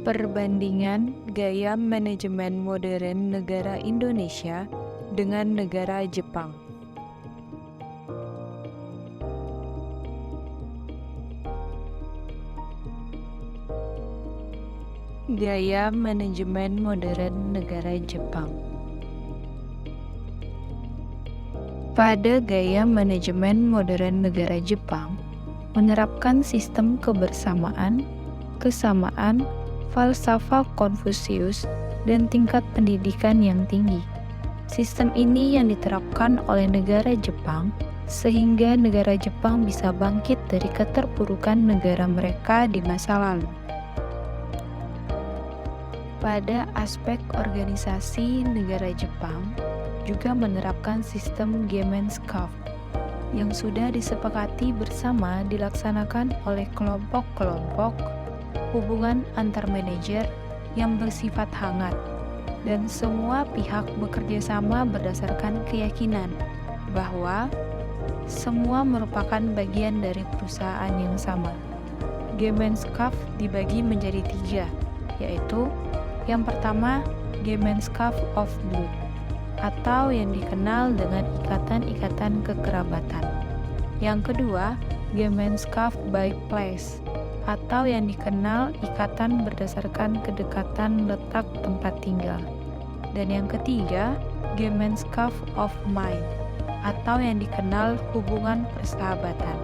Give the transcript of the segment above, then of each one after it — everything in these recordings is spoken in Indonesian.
Perbandingan gaya manajemen modern negara Indonesia dengan negara Jepang. Gaya manajemen modern negara Jepang. Pada gaya manajemen modern negara Jepang, menerapkan sistem kebersamaan, kesamaan, falsafah Konfusius, dan tingkat pendidikan yang tinggi. Sistem ini yang diterapkan oleh negara Jepang, sehingga negara Jepang bisa bangkit dari keterpurukan negara mereka di masa lalu. Pada aspek organisasi, negara Jepang juga menerapkan sistem Gemeinschaft yang sudah disepakati bersama dilaksanakan oleh kelompok-kelompok hubungan antar manajer yang bersifat hangat, dan semua pihak bekerja sama berdasarkan keyakinan bahwa semua merupakan bagian dari perusahaan yang sama. Gemeinschaft dibagi menjadi 3, yaitu yang pertama, Gemeinschaft of Blood, atau yang dikenal dengan ikatan-ikatan kekerabatan. Yang kedua, Gemeinschaft by Place, atau yang dikenal ikatan berdasarkan kedekatan letak tempat tinggal. Dan yang ketiga, Gemeinschaft of Mind, atau yang dikenal hubungan persahabatan.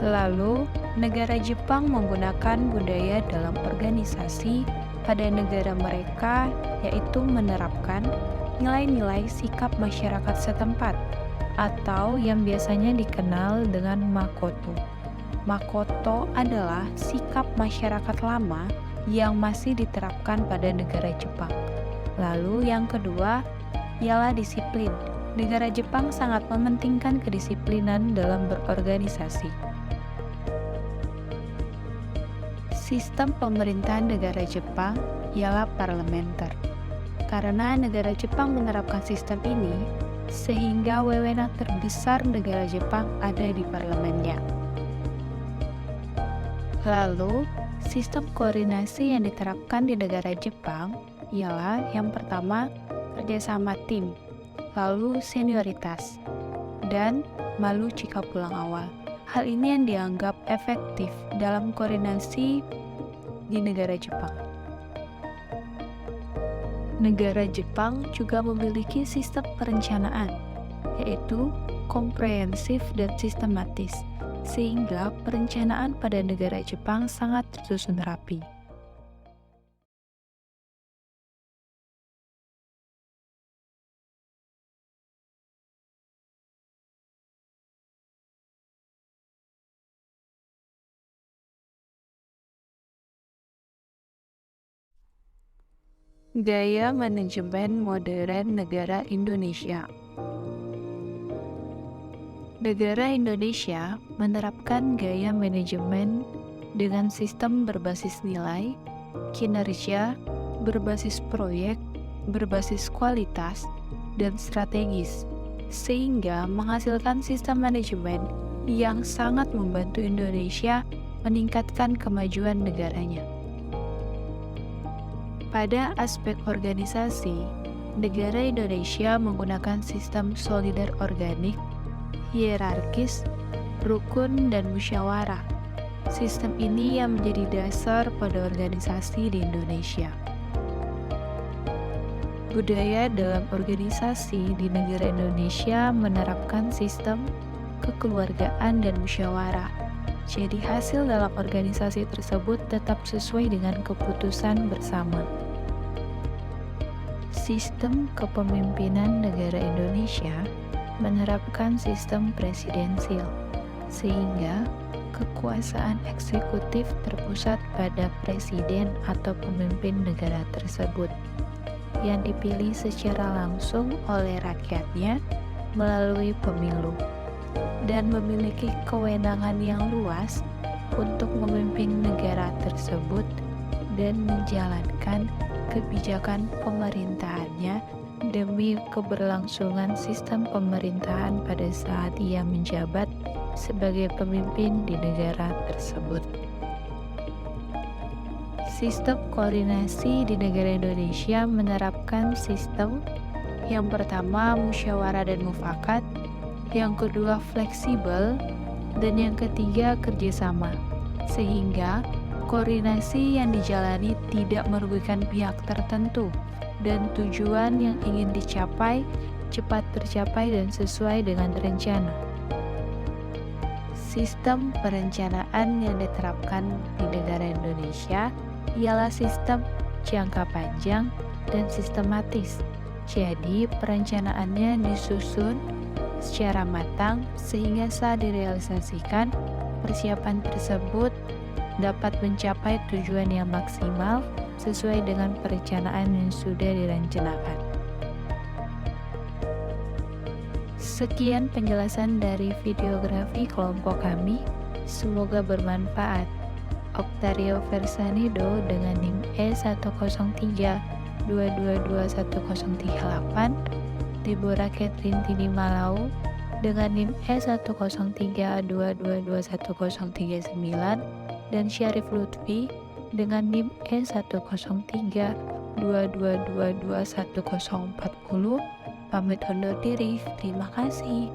Lalu, negara Jepang menggunakan budaya dalam organisasi pada negara mereka, yaitu menerapkan nilai-nilai sikap masyarakat setempat, atau yang biasanya dikenal dengan Makoto. Makoto adalah sikap masyarakat lama yang masih diterapkan pada negara Jepang. Lalu yang kedua ialah disiplin. Negara Jepang sangat mementingkan kedisiplinan dalam berorganisasi. Sistem pemerintahan negara Jepang ialah parlementer. Karena negara Jepang menerapkan sistem ini, sehingga wewenang terbesar negara Jepang ada di parlemennya. Lalu, sistem koordinasi yang diterapkan di negara Jepang ialah yang pertama, kerjasama tim, lalu senioritas, dan malu jika pulang awal. Hal ini yang dianggap efektif dalam koordinasi di negara Jepang. Negara Jepang juga memiliki sistem perencanaan, yaitu komprehensif dan sistematis, sehingga perencanaan pada negara Jepang sangat tersusun rapi. Gaya manajemen modern negara Indonesia. Negara Indonesia menerapkan gaya manajemen dengan sistem berbasis nilai, kinerja, berbasis proyek, berbasis kualitas, dan strategis, sehingga menghasilkan sistem manajemen yang sangat membantu Indonesia meningkatkan kemajuan negaranya. Pada aspek organisasi, negara Indonesia menggunakan sistem solidar organik, hierarkis, rukun, dan musyawarah. Sistem ini yang menjadi dasar pada organisasi di Indonesia. Budaya dalam organisasi di negara Indonesia menerapkan sistem kekeluargaan dan musyawarah. Jadi hasil dalam organisasi tersebut tetap sesuai dengan keputusan bersama. Sistem kepemimpinan negara Indonesia menerapkan sistem presidensil, sehingga kekuasaan eksekutif terpusat pada presiden atau pemimpin negara tersebut, yang dipilih secara langsung oleh rakyatnya melalui pemilu, dan memiliki kewenangan yang luas untuk memimpin negara tersebut dan menjalankan kebijakan pemerintahannya demi keberlangsungan sistem pemerintahan pada saat ia menjabat sebagai pemimpin di negara tersebut. Sistem koordinasi di negara Indonesia menerapkan sistem yang pertama musyawarah dan mufakat, yang kedua fleksibel, dan yang ketiga kerjasama. Sehingga koordinasi yang dijalani tidak merugikan pihak tertentu dan tujuan yang ingin dicapai cepat tercapai dan sesuai dengan rencana. Sistem perencanaan yang diterapkan di negara Indonesia ialah sistem jangka panjang dan sistematis. Jadi, perencanaannya disusun secara matang sehingga saat direalisasikan, persiapan tersebut dapat mencapai tujuan yang maksimal sesuai dengan perencanaan yang sudah direncanakan. Sekian penjelasan dari videografi kelompok kami. Semoga bermanfaat. Octario Versanido dengan NIM E103222138, Deborah Catherine Tini Malau dengan NIM E103222139, dan Syarif Lutfi dengan NIM E10322221040. Pamit undur diri. Terima kasih.